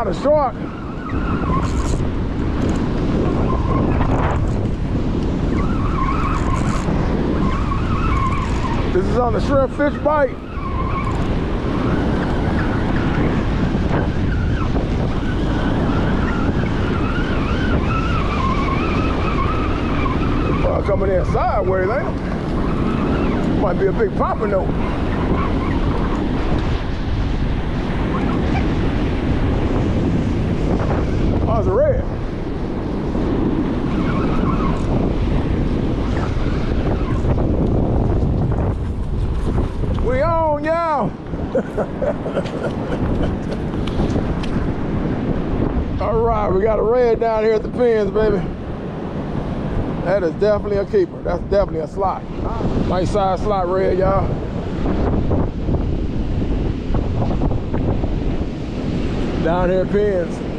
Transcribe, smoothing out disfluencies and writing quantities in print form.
got a shark. This is on the shrimp fish bite. Coming in sideways, ain't it? Might be a big pompano. Oh, it's a red. We on, y'all. All right, we got a red down here at the pins, baby. That is definitely a keeper. That's definitely a slot. Nice size slot red, y'all. Down here pins.